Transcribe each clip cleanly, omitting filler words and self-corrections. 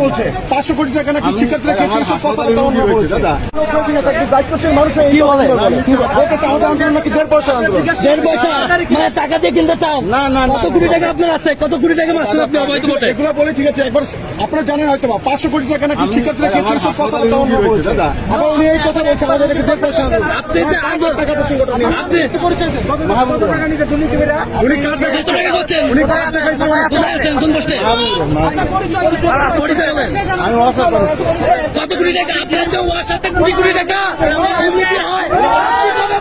বলছে 500 কোটি টাকা নাকি শিক্ষার্থীরা খেয়েছে, সব কথাবার্তা বলছে। দায়িত্বশীল মানুষ নাকি 1.5 আন্দোলন, 1.5 পয়সা মানে টাকা দিয়ে কিনতে চাও? না না, কত কোটি টাকা আপনার আছে? কত কোটি টাকা মারছেন আপনি অবৈধ ভোটে? এগুলো বলে ঠিক আছে, একবার আপনারা জানেন হয়তো 500 কোটি টাকা নাকি শিক্ষার্থীরা খেয়েছে, সব কথাবার্তা বলছে। আবার উনি এই কথা বলছে আমাদের 1.5 আন্দোলন। আপনি যে আন্দোলন টাকা তো সংগঠন নিয়ে আপনি উনি কার কত টাকা করছেন? উনি কার দেখাইছে? কোথায় আছেন? কোন পোস্টে? পরিচয় বলেন। কত কোটি টাকা? আপনার যে ওয়ার সাথে কোটি কোটি টাকা দুর্নীতি হয়, কিভাবে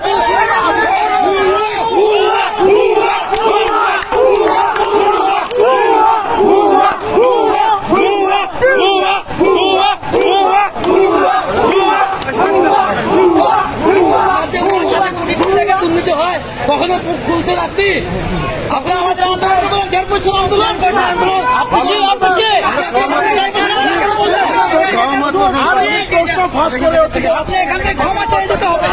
দুর্নীতি হয় কখনো খুলছেন আপনি? আপনার আমাদের আন্দোলন 1.5 আন্দোলন, 1.5 আন্দোলন প্রশ্ন ফাঁস করে হচ্ছে এখান থেকে ক্ষমা চেয়ে যেতে হবে।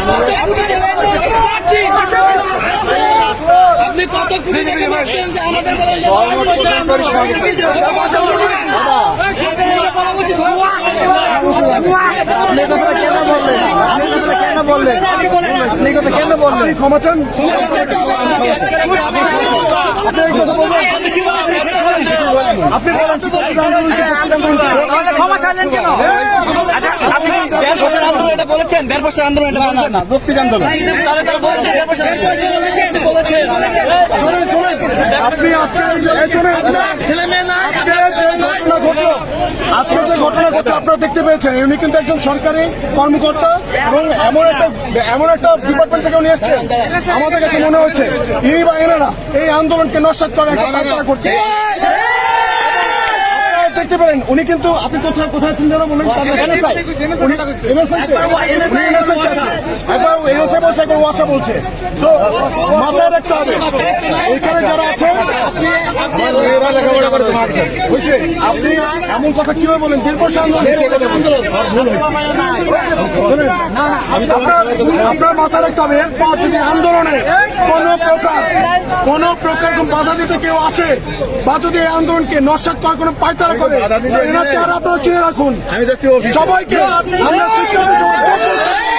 আপনি কত কোটি টাকা মারছেন যে আমাদের বলেন যে 1.5 আন্দোলন? ক্ষমা চান? আপনি ক্ষমা চাইলেন কেন? আপনি 1.5 আন্দোলন এটা বলেছেন? 1.5 আন্দোলন এটা বলেছেন না, যৌক্তিক আন্দোলন। তাহলে তারা বলেছেন 1.5 বলেছেন আপনি আজকে ছেলে মেয়ে না আজকে যে ঘটনা ঘটলো আপনারা দেখতে পেয়েছেন, উনি কিন্তু একজন সরকারি কর্মকর্তা এবং এমন একটা ডিপার্টমেন্ট থেকে উনি এসছেন। আমাদের কাছে মনে হচ্ছে ইনি বা এনারা এই আন্দোলনকে নস্যাৎ করার একটা পায়তারা করছে। দেখতে পারেন উনি কিন্তু, আপনি কোথায় আছেন যেন বলেন, একবার ওয়াসা বলছে। তো মাথায় রাখতে হবে এখানে যারা আছেন, আপনি এমন কথা কিভাবে বলেন? 1.5 আন্দোলন, আপনার মাথায় রাখতে হবে এরপর যদি আন্দোলনে কোন প্রকার বাধা দিতে কেউ আসে বা যদি এই আন্দোলনকে নস্যাৎ করার কোনো পায়তারা করে, এনার চেহারা আপনারা চিনে রাখুন। সবাইকে আমরা শিক্ষার্থী সমাজ